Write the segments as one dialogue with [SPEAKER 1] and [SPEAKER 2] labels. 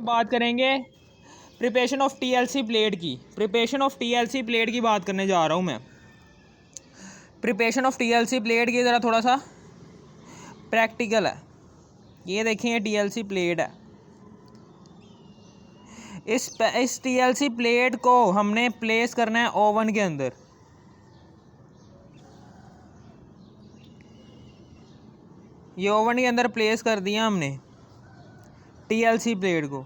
[SPEAKER 1] बात करेंगे preparation of TLC plate की। प्रिपरेशन ऑफ टीएलसी प्लेट की बात करने जा रहा हूँ मैं। प्रिपरेशन ऑफ टीएलसी प्लेट की ज़रा थोड़ा सा प्रैक्टिकल है। ये देखें, ये टीएलसी प्लेट है। इस टीएलसी प्लेट को हमने प्लेस करना है ओवन के अंदर। ये ओवन के अंदर प्लेस कर दिया हमने टीएलसी प्लेट को।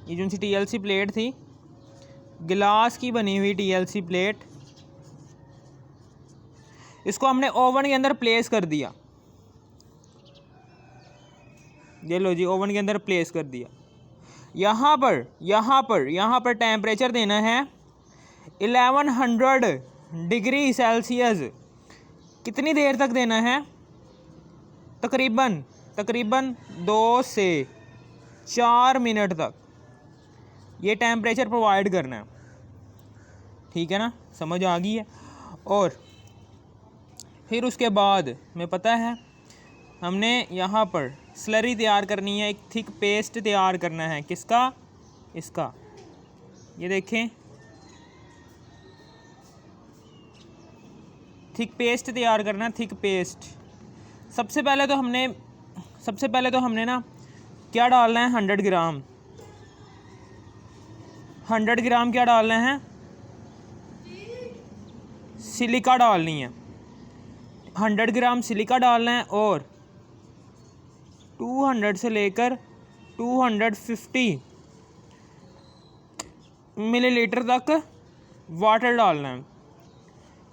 [SPEAKER 1] ये जो सी टीएलसी प्लेट थी, गिलास की बनी हुई टीएलसी प्लेट, इसको हमने ओवन के अंदर प्लेस कर दिया। ये लो जी, ओवन के अंदर प्लेस कर दिया। यहाँ पर टेम्परेचर देना है 1100 डिग्री सेल्सियस। कितनी देर तक देना है? तकरीबन 2 से 4 मिनट तक ये टेम्परेचर प्रोवाइड करना है। ठीक है ना, समझ आ गई है। और फिर उसके बाद में पता है हमने यहाँ पर स्लरी तैयार करनी है, एक थिक पेस्ट तैयार करना है। किसका? इसका। ये देखें, थिक पेस्ट तैयार करना है, थिक पेस्ट। सबसे पहले तो हमने ना क्या डालना है? 100 ग्राम। 100 ग्राम क्या डालना है? सिलिका डालनी है। 100 ग्राम सिलिका डालना है और 200 से लेकर 250 मिलीलीटर तक वाटर डालना है।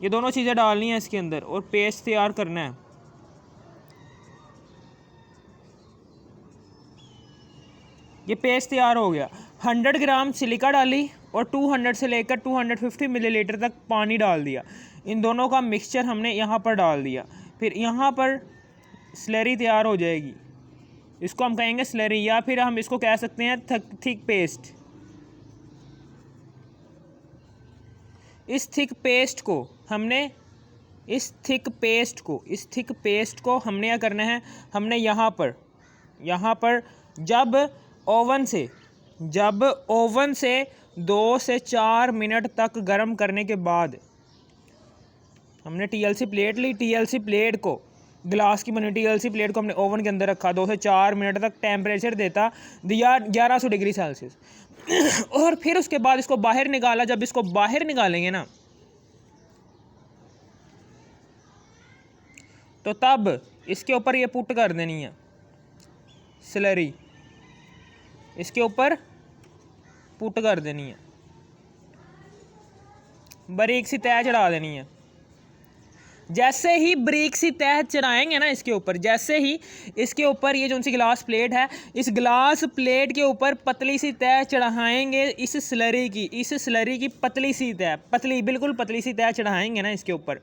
[SPEAKER 1] ये दोनों चीज़ें डालनी है इसके अंदर और पेस्ट तैयार करना है। ये पेस्ट तैयार हो गया। 100 ग्राम सिलिका डाली और 200 से लेकर 250 मिलीलीटर तक पानी डाल दिया। इन दोनों का मिक्सचर हमने यहाँ पर डाल दिया। फिर यहाँ पर स्लरी तैयार हो जाएगी। इसको हम कहेंगे स्लरी, या फिर हम इसको कह सकते हैं थिक पेस्ट। इस थिक पेस्ट को हमने क्या करना है? हमने यहाँ पर जब ओवन से 2 से 4 मिनट तक गर्म करने के बाद हमने टीएलसी प्लेट ली। टीएलसी प्लेट को, ग्लास की बनी टीएलसी प्लेट को हमने ओवन के अंदर रखा। 2 से 4 मिनट तक टेम्परेचर दिया 1100 डिग्री सेल्सियस। और फिर उसके बाद इसको बाहर निकाला। जब इसको बाहर निकालेंगे ना, तो तब इसके ऊपर ये पुट कर देनी है स्लरी। इसके ऊपर पुट कर देनी है, बारीक सी तह चढ़ा देनी है। जैसे ही बारीक सी तह चढ़ाएंगे ना इसके ऊपर, जैसे ही इसके ऊपर ये जो सी गिलास प्लेट है, इस गिलास प्लेट के ऊपर पतली सी तह चढ़ाएंगे इस स्लरी की पतली सी तह, बिल्कुल पतली सी तह चढ़ाएंगे ना इसके ऊपर,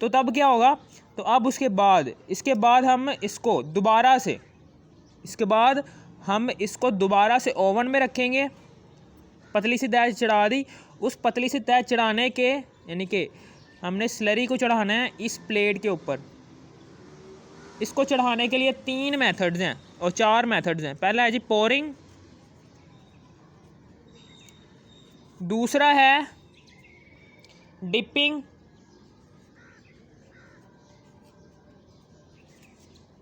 [SPEAKER 1] तो तब क्या होगा? तो अब इसके बाद हम इसको दोबारा से ओवन में रखेंगे। पतली सी तह चढ़ा दी। उस पतली सी तह चढ़ाने के, यानी कि हमने स्लरी को चढ़ाना है इस प्लेट के ऊपर। इसको चढ़ाने के लिए 3 मेथड्स हैं और 4 मेथड्स हैं। पहला है जी पोरिंग, दूसरा है डिपिंग,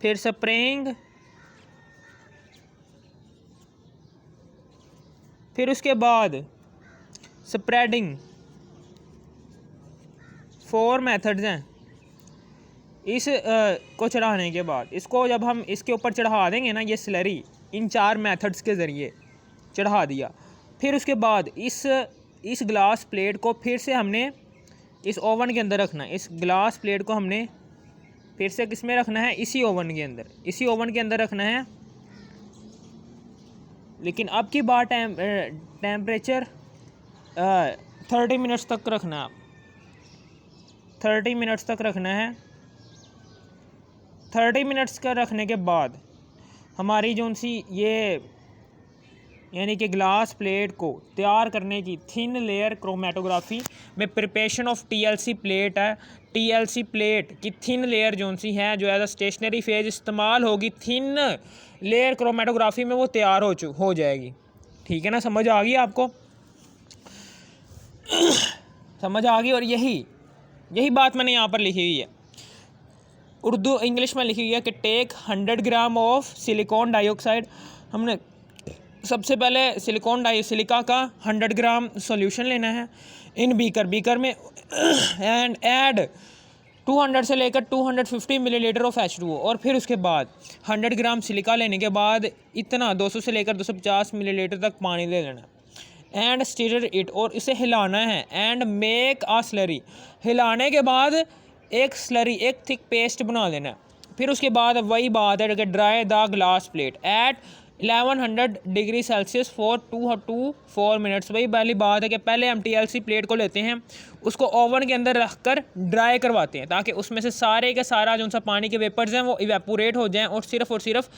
[SPEAKER 1] फिर स्प्रेइंग, फिर उसके बाद स्प्रेडिंग। 4 मेथड्स हैं इस को चढ़ाने के बाद। इसको जब हम इसके ऊपर चढ़ा देंगे ना, ये स्लरी इन 4 मेथड्स के ज़रिए चढ़ा दिया। फिर उसके बाद इस ग्लास प्लेट को फिर से हमने इस ओवन के अंदर रखना है। इस ग्लास प्लेट को हमने फिर से किस में रखना है? इसी ओवन के अंदर रखना है। लेकिन अब की बार टेम्परेचर 30 मिनट्स तक रखना है। 30 मिनट्स तक रखना है। 30 मिनट्स का रखने के बाद हमारी जो सी ये यानी कि ग्लास प्लेट को तैयार करने की थिन लेयर क्रोमेटोग्राफी में प्रिपरेशन ऑफ टीएलसी प्लेट है। टीएलसी प्लेट की थिन लेयर जो सी है जो एज अ स्टेशनरी फेज इस्तेमाल होगी, थिन लेयर क्रोमेटोग्राफी में वो तैयार हो जाएगी। ठीक है ना, समझ आ गई आपको? समझ आ गई। और यही बात मैंने यहाँ पर लिखी हुई है, उर्दू इंग्लिश में लिखी हुई है कि take 100 gram of silicon dioxide. हमने सबसे पहले सिलिका का 100 ग्राम सॉल्यूशन लेना है इन बीकर में एंड ऐड 200 से लेकर 250 मिलीलीटर ऑफ H2O। और फिर उसके बाद 100 ग्राम सिलिका लेने के बाद इतना 200 से लेकर 250 मिलीलीटर तक पानी ले लेना है एंड स्टिर इट, और इसे हिलाना है एंड मेक आ स्लरी। हिलाने के बाद एक स्लरी, एक थिक पेस्ट बना लेना है। फिर उसके बाद वही बात है कि dry the glass plate at 1100 degree Celsius for 2 to 4 minutes. वही पहली बात है कि पहले हम टीएलसी प्लेट को लेते हैं, उसको ओवन के अंदर रख कर ड्राई करवाते हैं ताकि उसमें से सारे का सारा जो सा पानी के वेपर्स हैं वो इवेपोरेट हो जाएं और सिर्फ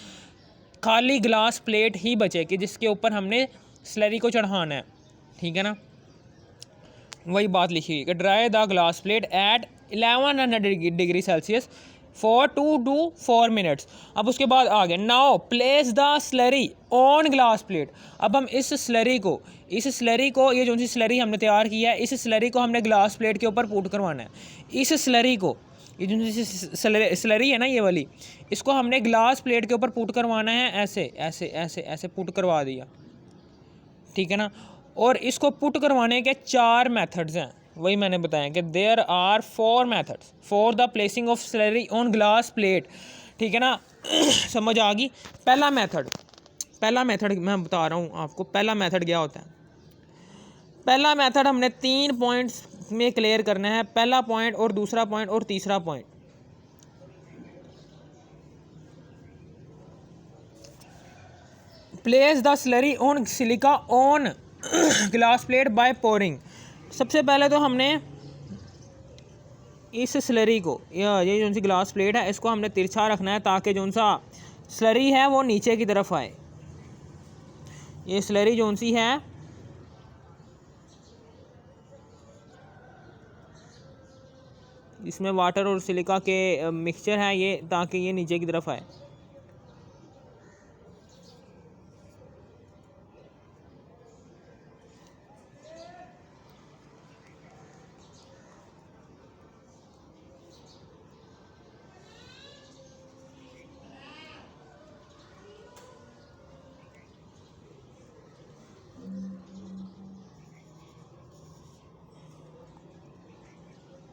[SPEAKER 1] खाली ग्लास प्लेट ही बचे कि जिसके ऊपर हमने स्लरी को चढ़ाना है। ठीक है ना, वही बात लिखी हुई कि dry the glass plate at 1100 degree Celsius for 2 to 4 minutes. अब उसके बाद आ गए now place the slurry on glass plate. अब हम इस स्लरी को ये जो सी स्लरी हमने तैयार किया है, इस स्लरी को हमने ग्लास प्लेट के ऊपर पुट करवाना है। इस स्लरी को, ये जो सी स्लरी है ना ये वाली, इसको हमने ग्लास प्लेट के ऊपर पुट करवाना है। ऐसे पुट करवा दिया। ठीक है ना, और इसको पुट करवाने के 4 मेथड्स हैं। वही मैंने बताया कि there are 4 methods for the placing of slurry on glass plate. ठीक है ना, समझ आ गई? पहला मेथड मैं बता रहा हूँ आपको। पहला मेथड क्या होता है? पहला मेथड हमने 3 पॉइंट्स में क्लियर करना है। पहला पॉइंट और दूसरा पॉइंट और तीसरा point. Place the slurry on silica on glass plate by pouring. सबसे पहले तो हमने इस स्लरी को, ये जो सी ग्लास प्लेट है, इसको हमने तिरछा रखना है ताकि जो सा स्लरी है वो नीचे की तरफ आए। ये स्लरी जो सी है इसमें वाटर और सिलिका के मिक्सचर है ये, ताकि ये नीचे की तरफ आए।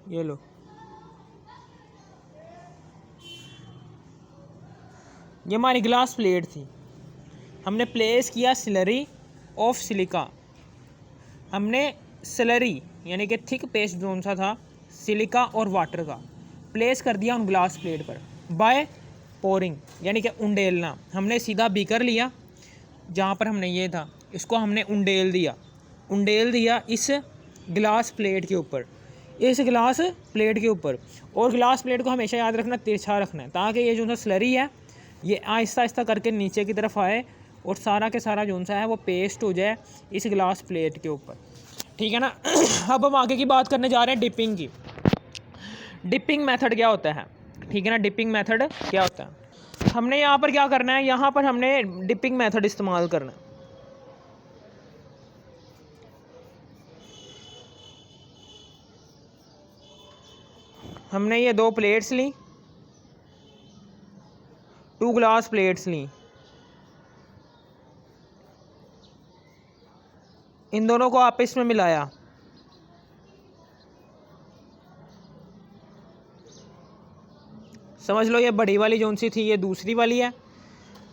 [SPEAKER 1] ये लो, ये हमारी ग्लास प्लेट थी। हमने प्लेस किया स्लरी ऑफ सिलिका। हमने स्लरी यानी कि थिक पेस्ट जोन सा था सिलिका और वाटर का प्लेस कर दिया उन ग्लास प्लेट पर बाय पोरिंग, यानी कि उंडेलना। हमने सीधा बीकर लिया जहाँ पर हमने ये था, इसको हमने उंडेल दिया इस ग्लास प्लेट के ऊपर, और ग्लास प्लेट को हमेशा याद रखना तिरछा रखना है ताकि ये जो सा स्लरी है ये आहिस्ता आहिस्ता करके नीचे की तरफ आए और सारा के सारा जो सा है वो पेस्ट हो जाए इस ग्लास प्लेट के ऊपर। ठीक है ना। अब हम आगे की बात करने जा रहे हैं डिपिंग की। डिपिंग मेथड क्या होता है? ठीक है ना, डिपिंग मेथड क्या होता है? हमने यहाँ पर क्या करना है, यहाँ पर हमने डिपिंग मेथड इस्तेमाल करना है। हमने ये 2 प्लेट्स ली, 2 ग्लास प्लेट्स ली, इन दोनों को आपस में मिलाया। समझ लो ये बड़ी वाली जोन सी थी ये दूसरी वाली है,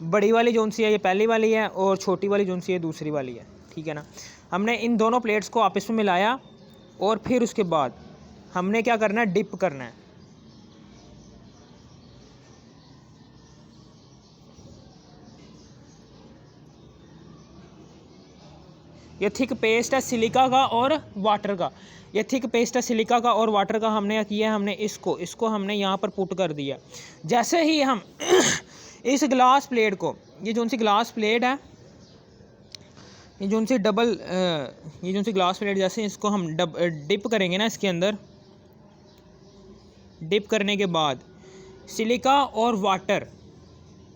[SPEAKER 1] बड़ी वाली जोन सी है ये पहली वाली है, और छोटी वाली जोन सी है दूसरी वाली है। ठीक है ना, हमने इन दोनों प्लेट्स को आपस में मिलाया और फिर उसके बाद हमने क्या करना है, डिप करना है। ये थिक पेस्ट है सिलिका का और वाटर का, हमने क्या किया है, हमने इसको हमने यहाँ पर पुट कर दिया। जैसे ही हम इस ग्लास प्लेट को, ये जो सी ग्लास प्लेट है ये जो उनसे ये जो उनसे ग्लास प्लेट जैसे इसको हम डिप करेंगे ना, इसके अंदर डिप करने के बाद सिलिका और वाटर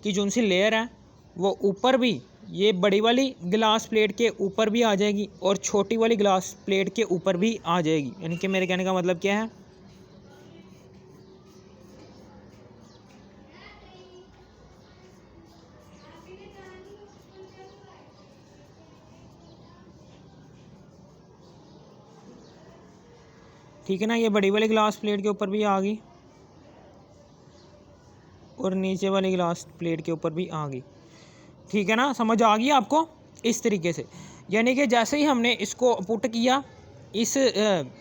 [SPEAKER 1] की जो उनसी लेयर है वो ऊपर भी, ये बड़ी वाली ग्लास प्लेट के ऊपर भी आ जाएगी और छोटी वाली ग्लास प्लेट के ऊपर भी आ जाएगी। यानी कि मेरे कहने का मतलब क्या है, ठीक है ना, ये बड़ी वाली ग्लास प्लेट के ऊपर भी आ गई और नीचे वाली ग्लास प्लेट के ऊपर भी आ गई। ठीक है ना, समझ आ गई आपको। इस तरीके से यानी कि जैसे ही हमने इसको पुट किया इस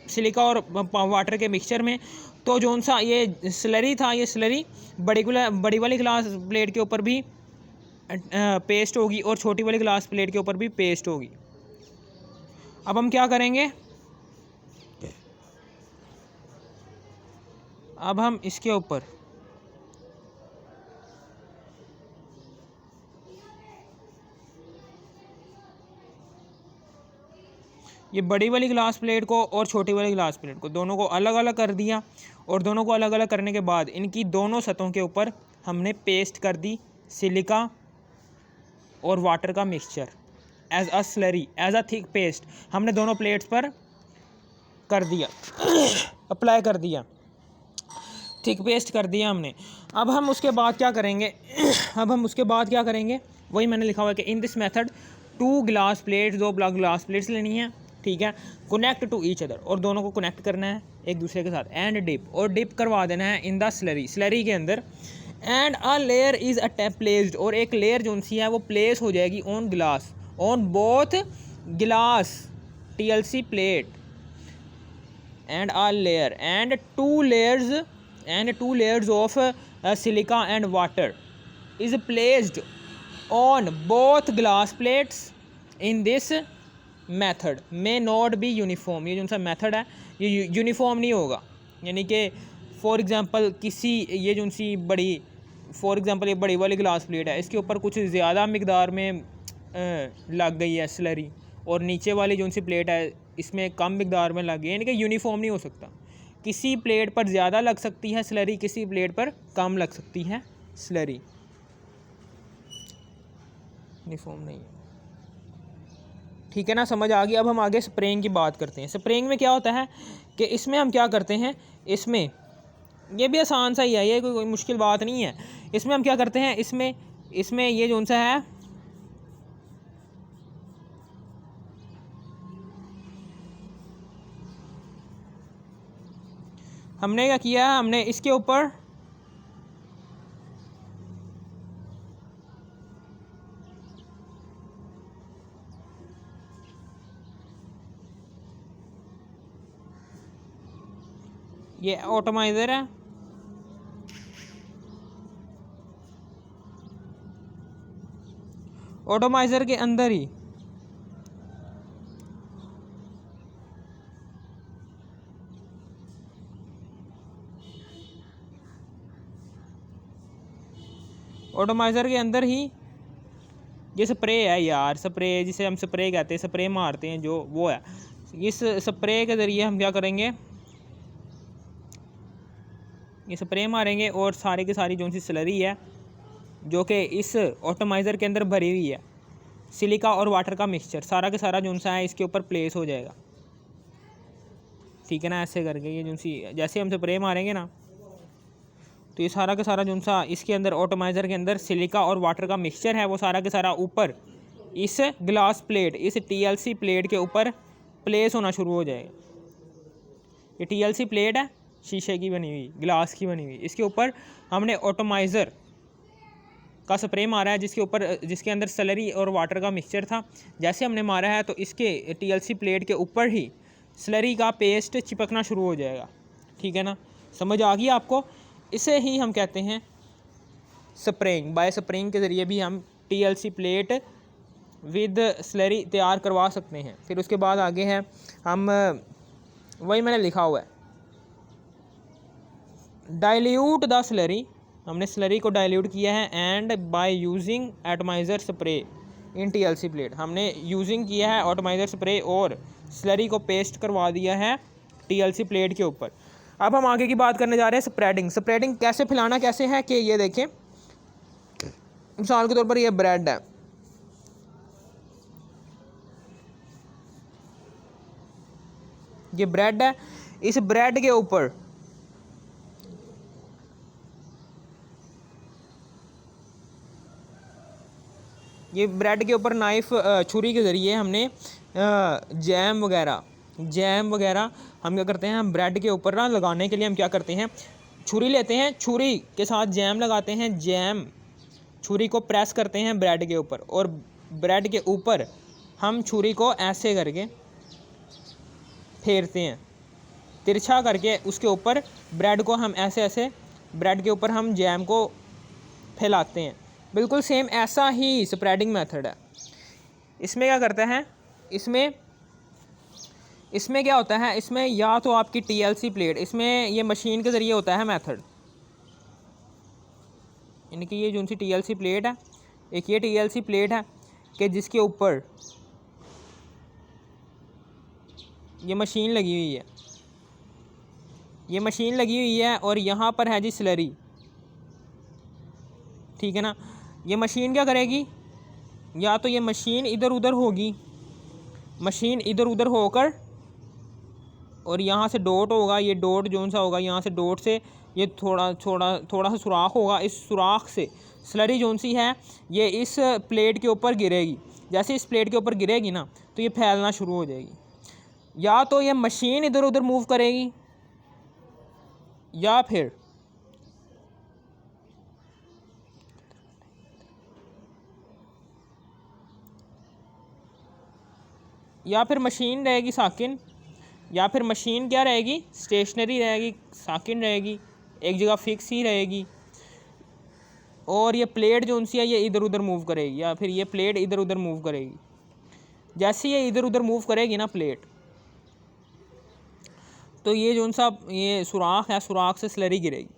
[SPEAKER 1] सिलिका और वाटर के मिक्सचर में, तो जो सा ये स्लरी था, ये स्लरी बड़ी वाली ग्लास प्लेट के ऊपर भी पेस्ट होगी और छोटी वाली ग्लास प्लेट के ऊपर भी पेस्ट होगी। अब हम क्या करेंगे, अब हम इसके ऊपर ये बड़ी वाली ग्लास प्लेट को और छोटी वाली ग्लास प्लेट को दोनों को अलग अलग कर दिया और दोनों को अलग अलग करने के बाद इनकी दोनों सतहों के ऊपर हमने पेस्ट कर दी सिलिका और वाटर का mixture as a slurry, as a thick paste हमने दोनों प्लेट्स पर कर दिया अप्लाई कर दिया, थिक पेस्ट कर दिया हमने। अब हम उसके बाद क्या करेंगे वही मैंने लिखा हुआ है कि in this method 2 glass plates, 2 glass plates लेनी है, ठीक है, कनेक्ट टू ईच अदर, और दोनों को कनेक्ट करना है एक दूसरे के साथ, एंड डिप, और डिप करवा देना है इन द स्लरी के अंदर, and a layer is placed, और एक लेयर जो सी है वो प्लेस हो जाएगी on glass, on both glass TLC plate, and a layer and two layers of silica and water is placed on both glass plates in this method may not be uniform। ये जो सा method है ये uniform नहीं होगा, यानी कि for example ये जो सी ये बड़ी वाली ग्लास प्लेट है, इसके ऊपर कुछ ज़्यादा मिकदार में लग गई है स्लरी, और नीचे वाली जो सी प्लेट है इसमें कम मिकदार में लग गई, यानी कि यूनिफॉर्म नहीं हो सकता। किसी प्लेट पर ज़्यादा लग सकती है स्लरी, किसी प्लेट पर कम लग सकती है स्लरी, यूनिफॉर्म नहीं है। ठीक है ना, समझ आ गई। अब हम आगे स्प्रेइंग की बात करते हैं। स्प्रेइंग में क्या होता है कि इसमें हम क्या करते हैं, इसमें ये भी आसान सा ही है, ये कोई मुश्किल बात नहीं है। इसमें हम क्या करते हैं, इसमें ये जो सा है हमने क्या किया है, हमने इसके ऊपर ये ऑटोमाइज़र है, ऑटोमाइज़र के अंदर ही ये स्प्रे है यार, स्प्रे जिसे हम स्प्रे कहते हैं, स्प्रे मारते हैं जो, वो है। इस स्प्रे के ज़रिए हम क्या करेंगे, ये स्प्रे मारेंगे और सारी की सारी जो सी स्लरी है जो कि इस ऑटोमाइज़र के अंदर भरी हुई है, सिलिका और वाटर का मिक्सचर सारा के सारा जो सा है इसके ऊपर प्लेस हो जाएगा। ठीक है ना, ऐसे करके ये जो सी जैसे हम स्प्रे मारेंगे ना, तो ये सारा का सारा जो सा इसके अंदर ऑटोमाइज़र के अंदर सिलिका और वाटर का मिक्सचर है वो सारा के सारा ऊपर इस ग्लास प्लेट, इस TLC प्लेट के ऊपर प्लेस होना शुरू हो जाएगा। ये TLC प्लेट है, शीशे की बनी हुई, ग्लास की बनी हुई, इसके ऊपर हमने ऑटोमाइज़र का स्प्रे मारा है जिसके अंदर स्लरी और वाटर का मिक्सचर था। जैसे हमने मारा है तो इसके TLC प्लेट के ऊपर ही स्लरी का पेस्ट चिपकना शुरू हो जाएगा। ठीक है ना, समझ आ गई आपको। इसे ही हम कहते हैं स्प्रेइंग। बाय स्प्रेइंग के ज़रिए भी हम TLC प्लेट विद स्लरी तैयार करवा सकते हैं। फिर उसके बाद आगे है हम, वही मैंने लिखा हुआ है, डाइल्यूट द स्लरी, हमने स्लरी को डाइल्यूट किया है, and by using atomiser spray, in TLC plate. हमने यूजिंग किया है ऑटोमाइजर स्प्रे और स्लरी को पेस्ट करवा दिया है TLC प्लेट के ऊपर। अब हम आगे की बात करने जा रहे हैं स्प्रेडिंग। स्प्रेडिंग कैसे फैलाना कैसे है कि ये देखें, मिसाल के तौर पर ये ब्रेड है, ये ब्रेड है, इस ब्रेड के ऊपर ये ब्रेड के ऊपर नाइफ छुरी के ज़रिए हमने जैम वगैरह हम क्या करते हैं, हम ब्रेड के ऊपर ना लगाने के लिए हम क्या करते हैं, छुरी लेते हैं, छुरी के साथ जैम लगाते हैं, जैम छुरी को प्रेस करते हैं ब्रेड के ऊपर और ब्रेड के ऊपर हम छुरी को ऐसे करके फेरते हैं, तिरछा करके उसके ऊपर ब्रेड को हम ऐसे ऐसे ब्रेड के ऊपर हम जैम को फैलाते हैं। बिल्कुल सेम ऐसा ही स्प्रेडिंग मेथड है। इसमें क्या करता है, इसमें क्या होता है, इसमें या तो आपकी TLC प्लेट, इसमें ये मशीन के ज़रिए होता है मेथड, इनकी ये जो सी TLC प्लेट है, एक ये TLC प्लेट है कि जिसके ऊपर ये मशीन लगी हुई है, ये मशीन लगी हुई है और यहाँ पर है जी स्लरी, ठीक है ना। ये मशीन क्या करेगी, या तो ये मशीन इधर उधर होगी, मशीन इधर उधर होकर और यहाँ से डॉट होगा, ये डॉट जो सा होगा, यहाँ से डॉट से ये थोड़ा सा सुराख होगा, इस सुराख से स्लरी जो सी है ये इस प्लेट के ऊपर गिरेगी। जैसे इस प्लेट के ऊपर गिरेगी ना तो ये फैलना शुरू हो जाएगी। या तो ये मशीन इधर उधर मूव करेगी या फिर मशीन रहेगी साकिन, या फिर मशीन क्या रहेगी, स्टेशनरी रहेगी, साकिन रहेगी, एक जगह फिक्स ही रहेगी। और ये प्लेट जो सी है ये इधर उधर मूव करेगी, या फिर ये प्लेट इधर उधर मूव करेगी। जैसे ये इधर उधर मूव करेगी ना प्लेट, तो ये जो सा ये सुराख है, सुराख से स्लरी गिरेगी।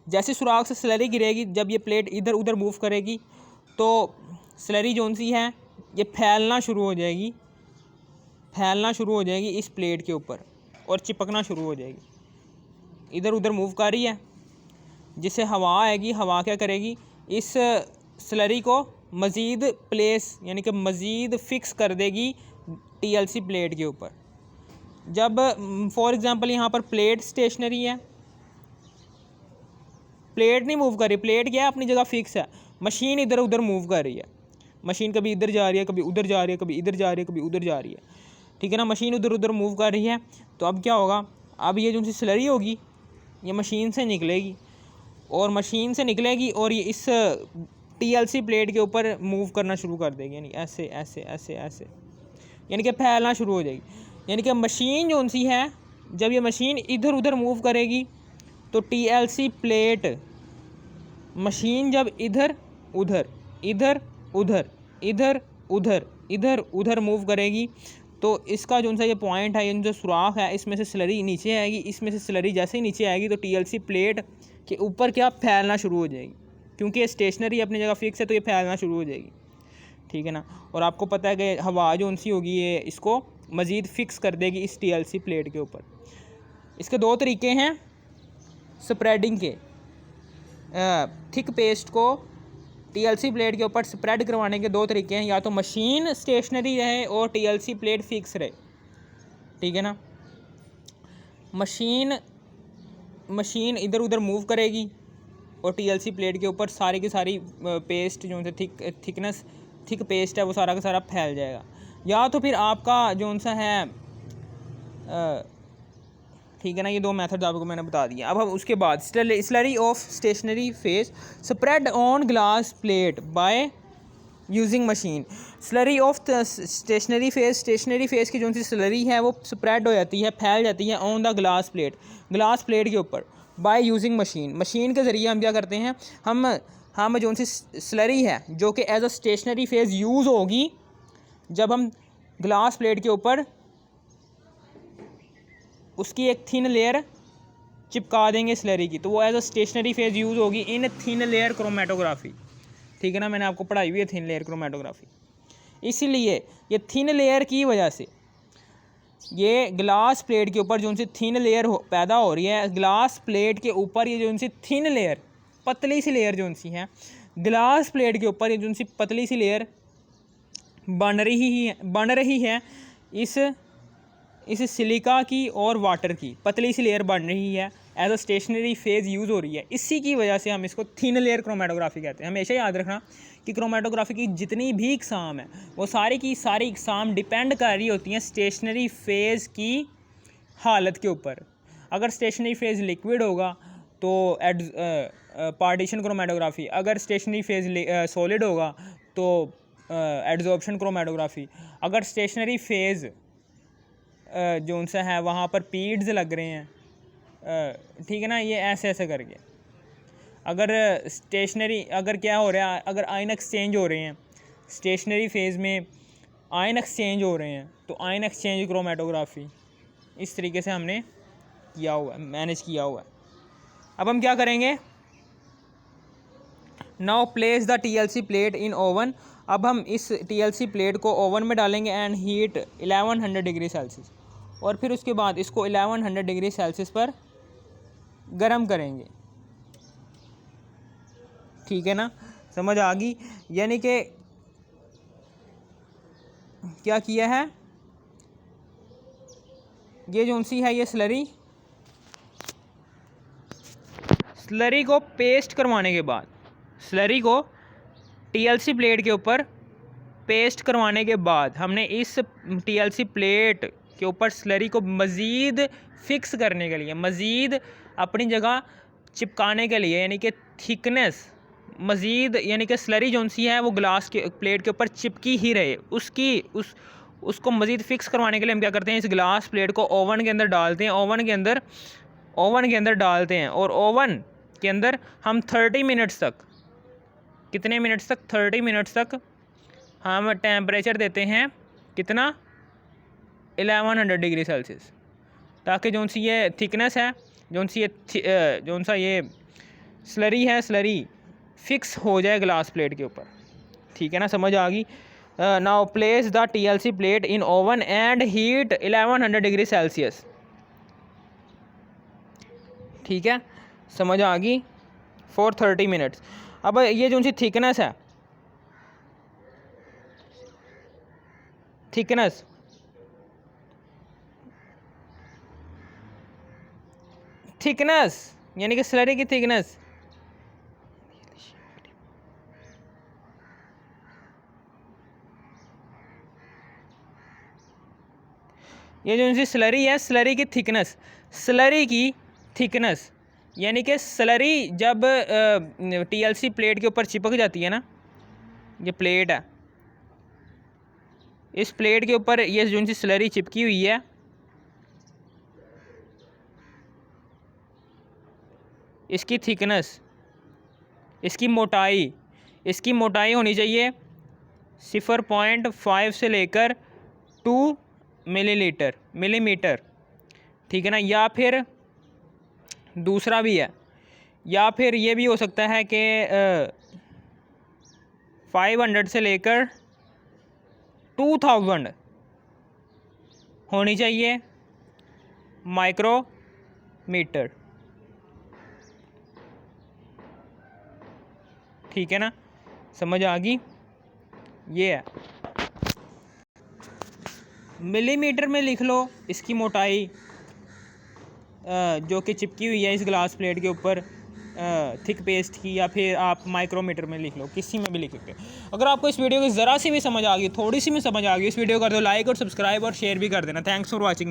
[SPEAKER 1] जैसे सुराख से स्लरी गिरेगी, जब ये प्लेट इधर उधर मूव करेगी तो स्लरी जो सी है ये फैलना शुरू हो जाएगी, इस प्लेट के ऊपर और चिपकना शुरू हो जाएगी। इधर उधर मूव कर रही है, जिससे हवा आएगी, हवा क्या करेगी, इस स्लरी को मज़ीद प्लेस यानी कि मज़ीद फिक्स कर देगी TLC प्लेट के ऊपर। जब फॉर एग्ज़ाम्पल यहाँ पर प्लेट स्टेशनरी है, प्लेट नहीं मूव कर रही, प्लेट क्या है अपनी जगह फिक्स है, मशीन इधर उधर मूव कर रही है, मशीन कभी इधर जा रही है, कभी उधर जा रही है, कभी इधर जा रही है, कभी उधर जा रही है, ठीक है ना। मशीन उधर उधर मूव कर रही है, तो अब क्या होगा, अब ये जो सी स्लरी होगी ये मशीन से निकलेगी और ये इस TLC प्लेट के ऊपर मूव करना शुरू कर देगी, यानी ऐसे ऐसे ऐसे ऐसे, यानी कि फैलना शुरू हो जाएगी। यानी कि मशीन जो सी है, जब ये मशीन इधर उधर मूव करेगी तो TLC प्लेट, मशीन जब इधर उधर इधर उधर इधर उधर इधर उधर मूव करेगी तो इसका जो सा ये पॉइंट है, ये जो सुराख है, इसमें से स्लरी नीचे आएगी, इसमें से स्लरी जैसे ही नीचे आएगी तो TLC प्लेट के ऊपर क्या फैलना शुरू हो जाएगी, क्योंकि ये स्टेशनरी अपनी जगह फिक्स है तो ये फैलना शुरू हो जाएगी, ठीक है ना। और आपको पता है कि हवा जो सी होगी ये इसको मज़ीद फिक्स कर देगी इस TLC प्लेट के ऊपर। इसके दो तरीके हैं स्प्रेडिंग के, थिक पेस्ट को TLC प्लेट के ऊपर स्प्रेड करवाने के दो तरीके हैं, या तो मशीन स्टेशनरी रहे और TLC प्लेट फिक्स रहे, ठीक है ना। मशीन इधर उधर मूव करेगी और TLC प्लेट के ऊपर सारी की सारी पेस्ट जो है थिक पेस्ट है वो सारा का सारा फैल जाएगा। या तो फिर आपका जो सा है, ठीक है ना, ये दो मेथड्स आपको मैंने बता दिया। अब हम उसके बाद slurry of stationary phase spread on glass plate by using machine. Slurry of stationary phase की जो सी स्लरी है वो स्प्रेड हो जाती है, फैल जाती है ऑन द ग्लास प्लेट के ऊपर बाय यूजिंग मशीन के ज़रिए हम क्या करते हैं, हम जो सी स्लरी है जो कि as a stationary phase use होगी जब हम ग्लास प्लेट के ऊपर उसकी एक थिन लेयर चिपका देंगे स्लरी की, तो वो as a stationary phase use होगी इन थिन लेयर क्रोमेटोग्राफी, ठीक है ना। मैंने आपको पढ़ाई हुई है थिन लेयर क्रोमेटोग्राफी। इसलिए ये थिन लेयर की वजह से, ये ग्लास प्लेट के ऊपर जो सी थिन लेयर पैदा हो रही है, ग्लास प्लेट के ऊपर ये जो सी थिन लेयर, पतली सी लेयर जो सी है ग्लास प्लेट के ऊपर, ये जो सी पतली सी लेयर बन रही है इस सिलिका की और वाटर की पतली सी लेयर बन रही है, as a stationary phase use हो रही है। इसी की वजह से हम इसको थिन लेयर क्रोमेटोग्राफी कहते हैं। हमेशा याद रखना कि क्रोमेटोग्राफी की जितनी भी इकसाम है वो सारी की सारी इकसाम डिपेंड कर रही होती हैं स्टेशनरी फेज़ की हालत के ऊपर। अगर स्टेशनरी फेज़ लिक्विड होगा तो पार्टीशन क्रोमेटोग्राफी, अगर स्टेशनरी फेज़ सॉलिड होगा तो एड्जॉर्प्शन क्रोमेटोग्राफी, अगर स्टेशनरी फेज़ जो सा है वहाँ पर पीड्स लग रहे हैं, ठीक है ना, ये ऐसे ऐसे करके। अगर स्टेशनरी, अगर क्या हो रहा है, अगर आयन एक्सचेंज हो रहे हैं स्टेशनरी फेज़ में, आयन एक्सचेंज हो रहे हैं तो आयन एक्सचेंज क्रोमेटोग्राफी इस तरीके से हमने किया हुआ है, मैनेज किया हुआ है। अब हम क्या करेंगे, now place the TLC plate in oven. अब हम इस TLC प्लेट को ओवन में डालेंगे एंड हीट 1100 डिग्री सेल्सियस, और फिर उसके बाद इसको 1100 डिग्री सेल्सियस पर गर्म करेंगे। ठीक है ना, समझ आ गई। यानी कि क्या किया है, ये जो सी है ये स्लरी को पेस्ट करवाने के बाद, स्लरी को TLC प्लेट के ऊपर पेस्ट करवाने के बाद हमने इस TLC प्लेट के ऊपर स्लरी को मज़ीद फिक्स करने के लिए, मज़ीद अपनी जगह चिपकाने के लिए, यानी कि थिकनेस मज़ीद, यानी कि स्लरी जो सी है वो ग्लास के प्लेट के ऊपर चिपकी ही रहे, उसको मज़ीद फिक्स करवाने के लिए हम क्या करते हैं, इस ग्लास प्लेट को ओवन के अंदर डालते हैं, ओवन के अंदर डालते हैं, और ओवन के अंदर हम 30 मिनट्स तक, कितने मिनट्स तक, 30 मिनट्स तक हम टेम्परेचर देते हैं, कितना, 1100 डिग्री सेल्सियस, ताकि जो सी ये थिकनेस है, जो सा ये स्लरी है, स्लरी फिक्स हो जाए ग्लास प्लेट के ऊपर। ठीक है ना, समझ आ गई। Now place the TLC plate in oven and heat 1100 degree Celsius. ठीक है, समझ आ गई, फॉर 30 मिनट्स। अब ये जो सी थिकनेस है, थिकनेस यानी कि स्लरी की थिकनेस, ये जो सी स्लरी है, स्लरी की थिकनेस यानी कि स्लरी जब TLC प्लेट के ऊपर चिपक जाती है ना, ये प्लेट है, इस प्लेट के ऊपर ये जो सी स्लरी चिपकी हुई है, इसकी थिकनेस, इसकी मोटाई होनी चाहिए 0.5 से लेकर 2 मिलीमीटर। ठीक है ना, या फिर दूसरा भी है, या फिर ये भी हो सकता है कि 500 से लेकर 2000 होनी चाहिए माइक्रोमीटर। ठीक है ना, समझ आ गई। ये है, मिलीमीटर में लिख लो इसकी मोटाई जो कि चिपकी हुई है इस ग्लास प्लेट के ऊपर थिक पेस्ट की, या फिर आप माइक्रोमीटर में लिख लो, किसी में भी लिख सकते हो। अगर आपको इस वीडियो की ज़रा सी भी समझ आ गई, थोड़ी सी भी समझ आ गई, इस वीडियो को कर दो लाइक और सब्सक्राइब और शेयर भी कर देना। Thanks for watching me.